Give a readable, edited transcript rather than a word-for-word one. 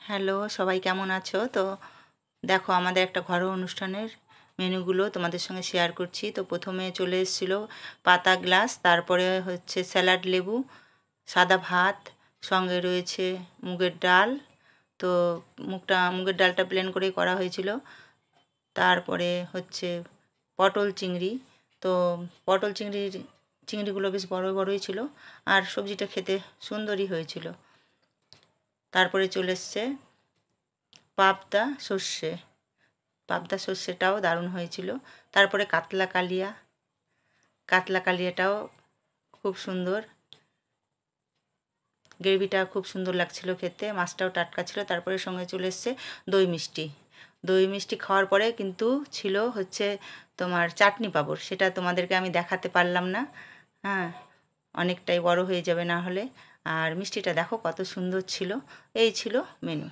Hello, সবাই কেমন আছো? তো দেখো আমাদের একটা ঘরোয়া অনুষ্ঠানের মেনুগুলো তোমাদের সঙ্গে শেয়ার করছি। তো প্রথমে চলে এসেছিলো পাতা গ্লাস, তারপরে হচ্ছে স্যালাড লেবু, সাদা ভাত, সঙ্গে রয়েছে মুগের ডাল। তো মুগের ডালটা প্লেন করেই করা হয়েছিল। তারপরে হচ্ছে পটল চিংড়ি। তো পটল চিংড়িগুলো বেশ বড় বড়ই ছিল, আর সবজিটা খেতে সুন্দরই হয়েছিল। তারপরে চলে এসছে পাবদা সর্ষেটাও দারুণ হয়েছিল। তারপরে কাতলা কালিয়াটাও খুব সুন্দর, গ্রেভিটা খুব সুন্দর লাগছিল খেতে, মাছটাও টাটকা ছিল। তারপরে সঙ্গে চলে এসছে দই মিষ্টি খাওয়ার পরে কিন্তু ছিল হচ্ছে তোমার চাটনি পাঁপড়। সেটা তোমাদেরকে আমি দেখাতে পারলাম না, হ্যাঁ, অনেকটাই বড় হয়ে যাবে না হলে। আর মিষ্টিটা দেখো কত সুন্দর ছিল। এই ছিল মেনু।